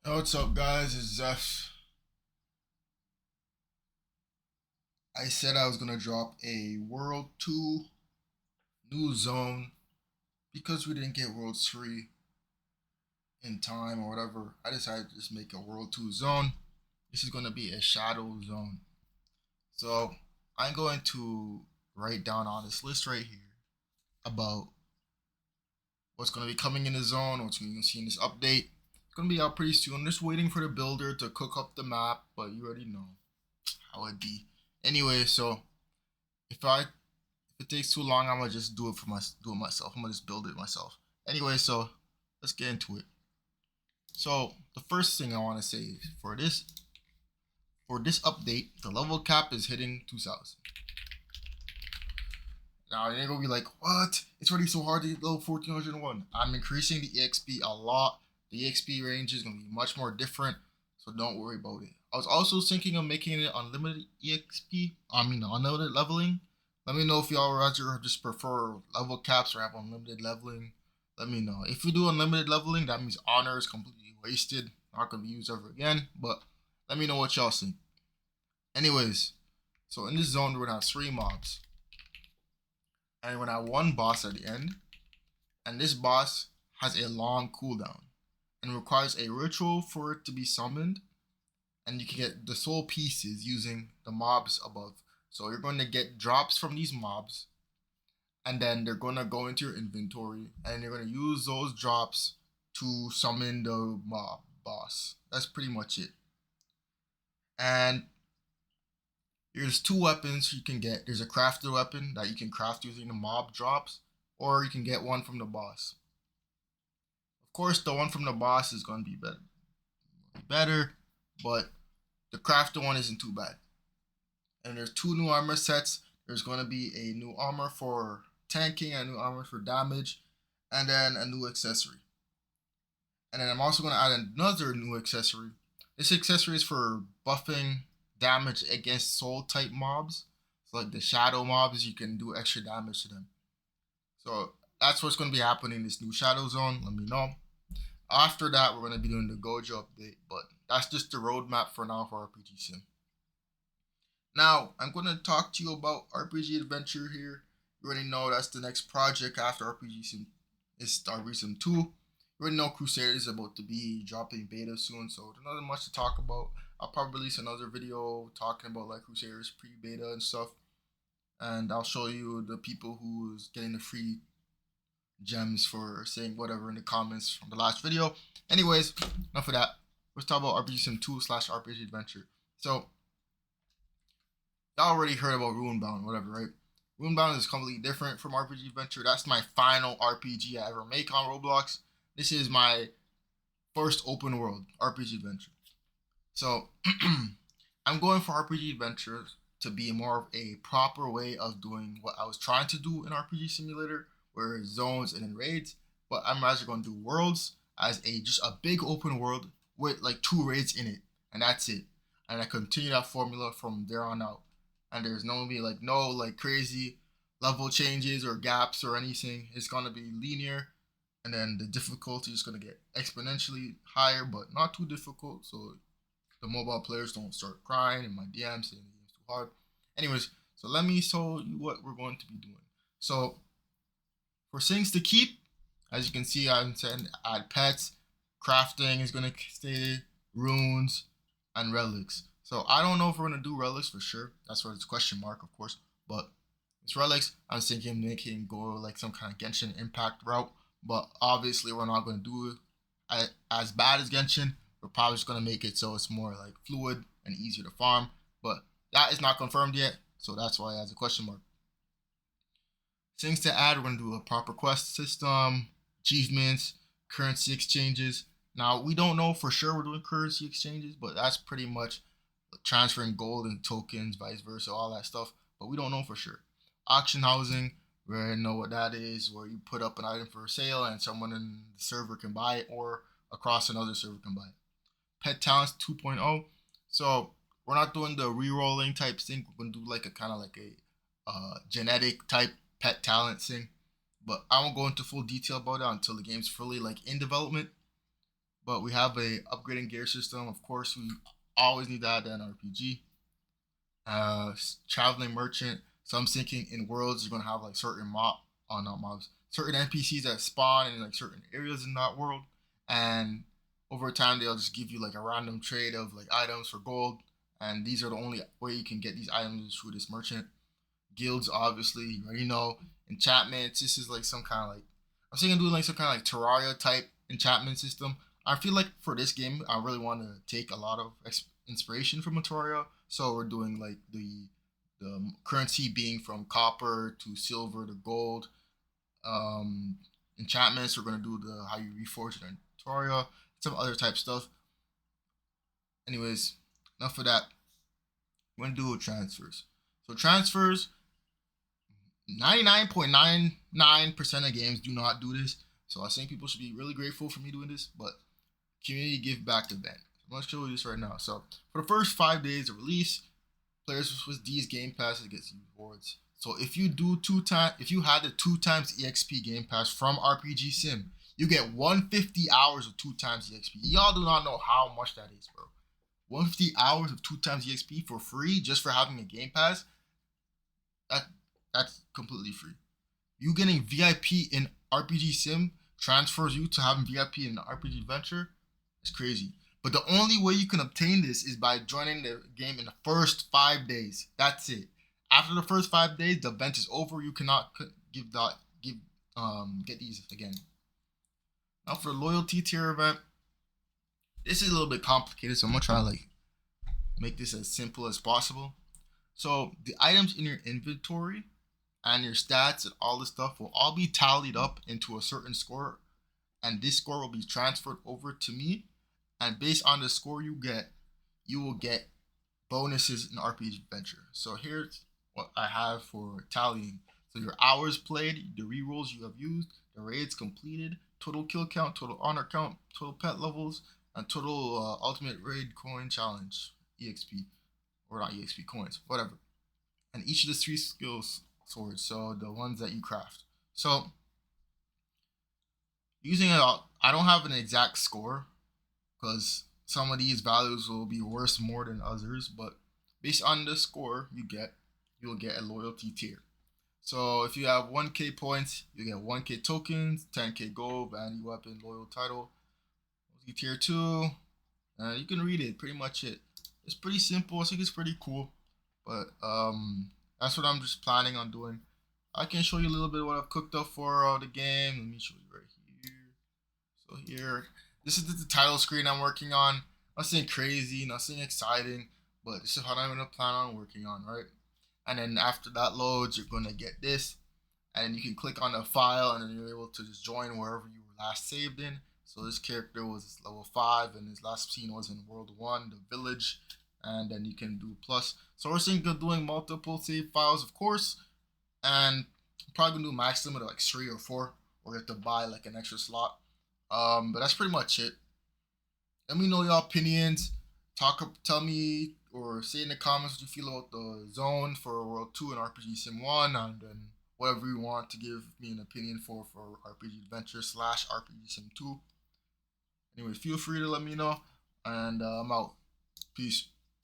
Hey, what's up, guys? It's Zeph. I said I was gonna drop a World 2 new zone because we didn't get World 3 in time or whatever. I decided to just make a World 2 zone. This is gonna be a shadow zone. So I'm going to write down on this list right here about what's gonna be coming in the zone, what's gonna see in this update. It's gonna be out pretty soon. I'm just waiting for the builder to cook up the map, but you already know how it be. Anyway, so if I if it takes too long, I'm gonna just do it myself. I'm gonna just build it myself. Anyway, so let's get into it. So the first thing I want to say is for this update, the level cap is hitting 2,000. Now you're gonna be like, what? It's already so hard to get level 1401. I'm increasing the EXP a lot. The EXP range is gonna be much more different, so don't worry about it. I was also thinking of making it unlimited EXP. I mean unlimited leveling. Let me know if y'all rather just prefer level caps or have unlimited leveling. Let me know. If you do unlimited leveling, that means honor is completely wasted. Not gonna be used ever again. But let me know what y'all think. Anyways, so in this zone we're gonna have 3 mobs. And we're gonna have 1 boss at the end. And this boss has a long cooldown and requires a ritual for it to be summoned. And you can get the soul pieces using the mobs above. So you're going to get drops from these mobs, and then they're going to go into your inventory, and you're going to use those drops to summon the mob boss. That's pretty much it. And there's 2 weapons you can get. There's a crafted weapon that you can craft using the mob drops, or you can get one from the boss. Of course, the one from the boss is going to be better, but the crafted one isn't too bad. And there's 2 new armor sets. There's going to be a new armor for tanking, a new armor for damage, and then a new accessory. And then I'm also going to add another new accessory. This accessory is for buffing damage against soul type mobs. So like the shadow mobs, you can do extra damage to them. So that's what's going to be happening in this new shadow zone. Let me know. After that, we're going to be doing the Gojo update, but that's just the roadmap for now for RPG Sim. Now, I'm going to talk to you about RPG Adventure here. You already know that's the next project after RPG Sim. It's RPG Sim 2. You already know Crusader is about to be dropping beta soon, so there's nothing much to talk about. I'll probably release another video talking about like Crusader's pre-beta and stuff. And I'll show you the people who's getting the free gems for saying whatever in the comments from the last video. Anyways, enough of that. Let's talk about RPG Sim 2 slash RPG Adventure. So, y'all already heard about Runebound, whatever, right? Runebound is completely different from RPG Adventure. That's my final RPG I ever make on Roblox. This is my first open world RPG Adventure. So, I'm going for RPG Adventure to be more of a proper way of doing what I was trying to do in RPG Simulator, where it's zones and then raids. But I'm actually going to do worlds as just a big open world with like 2 raids in it, and that's it. And I continue that formula from there on out. And there's no like crazy level changes or gaps or anything. It's gonna be linear, and then the difficulty is gonna get exponentially higher, but not too difficult, so the mobile players don't start crying in my DMs saying the game's too hard. Anyways, so let me show you what we're going to be doing. So for things to keep, as you can see, I'm saying add pets, crafting is gonna stay, runes, and relics. So I don't know if we're gonna do relics for sure. That's where it's question mark, of course. But it's relics. I'm thinking making go like some kind of Genshin Impact route. But obviously we're not gonna do it as bad as Genshin. We're probably just gonna make it so it's more like fluid and easier to farm. But that is not confirmed yet, so that's why it has a question mark. Things to add, we're going to do a proper quest system, achievements, currency exchanges. Now, we don't know for sure we're doing currency exchanges, but that's pretty much transferring gold and tokens, vice versa, all that stuff. But we don't know for sure. Auction housing, we already know what that is, where you put up an item for sale and someone in the server can buy it or across another server can buy it. Pet talents 2.0. So we're not doing the re-rolling type thing. We're going to do like a kind of like a genetic type pet talent thing, but I won't go into full detail about it until the game's fully like in development. but we have a upgrading gear system. Of course, we always need that in RPG. Traveling merchant. So I'm thinking in worlds you're gonna have like certain not mobs, certain NPCs that spawn in like certain areas in that world, and over time they'll just give you like a random trade of like items for gold, and these are the only way you can get these items through this merchant. Guilds, obviously, you already know. Enchantments. This is like some kind of like I'm thinking doing like some kind of like Terraria type enchantment system. I feel like for this game, I really want to take a lot of inspiration from Terraria. So we're doing like the currency being from copper to silver to gold. Um, Enchantments, we're gonna do the how you reforge it in Terraria, some other type stuff. Anyways, enough of that. We're gonna do transfers. So transfers, 99.99% of games do not do this. So I think people should be really grateful for me doing this, but community give back to Ben. I'm gonna show you this right now. So for the first 5 days of release, players with these game passes get rewards. So if you do if you had the 2 times EXP game pass from RPG Sim, you get 150 hours of 2 times EXP. Y'all do not know how much that is, bro. 150 hours of 2 times EXP for free just for having a game pass. That's completely free. You getting VIP in RPG Sim transfers you to having VIP in RPG Adventure. It's crazy. But the only way you can obtain this is by joining the game in the first 5 days. That's it. After the first 5 days, the event is over. You cannot get these again. Now for the loyalty tier event, this is a little bit complicated, so I'm gonna try to like make this as simple as possible. So the items in your inventory and your stats and all this stuff will all be tallied up into a certain score, and this score will be transferred over to me. And based on the score you get, you will get bonuses in RPG Adventure. So here's what I have for tallying. So your hours played, the rerolls you have used, the raids completed, total kill count, total honor count, total pet levels, and total ultimate raid coin challenge EXP, or not EXP coins, whatever. And each of the 3 skills swords, so the ones that you craft. So using it, I don't have an exact score because some of these values will be worth more than others, but based on the score you'll get a loyalty tier. So if you have 1k points, you get 1k tokens, 10k gold, vanity weapon, loyal title, tier 2, and you can read it, pretty much it. It's pretty simple, I think it's pretty cool, but that's what I'm just planning on doing. I can show you a little bit of what I've cooked up for the game. Let me show you right here. So here, this is the title screen I'm working on. Nothing crazy, nothing exciting, but this is what I'm gonna plan on working on, right? And then after that loads, you're gonna get this, and then you can click on the file, and then you're able to just join wherever you were last saved in. So this character was level 5, and his last scene was in World 1, the village, and then you can do plus. So we're thinking of doing multiple save files, of course, and probably gonna do max limit of like 3 or 4, or you have to buy like an extra slot. But that's pretty much it. Let me know your opinions. Tell me or say in the comments what you feel about the zone for World 2 and RPG Sim 1, and then whatever you want to give me an opinion for RPG Adventure / RPG Sim 2. Anyway, feel free to let me know, and I'm out. Peace.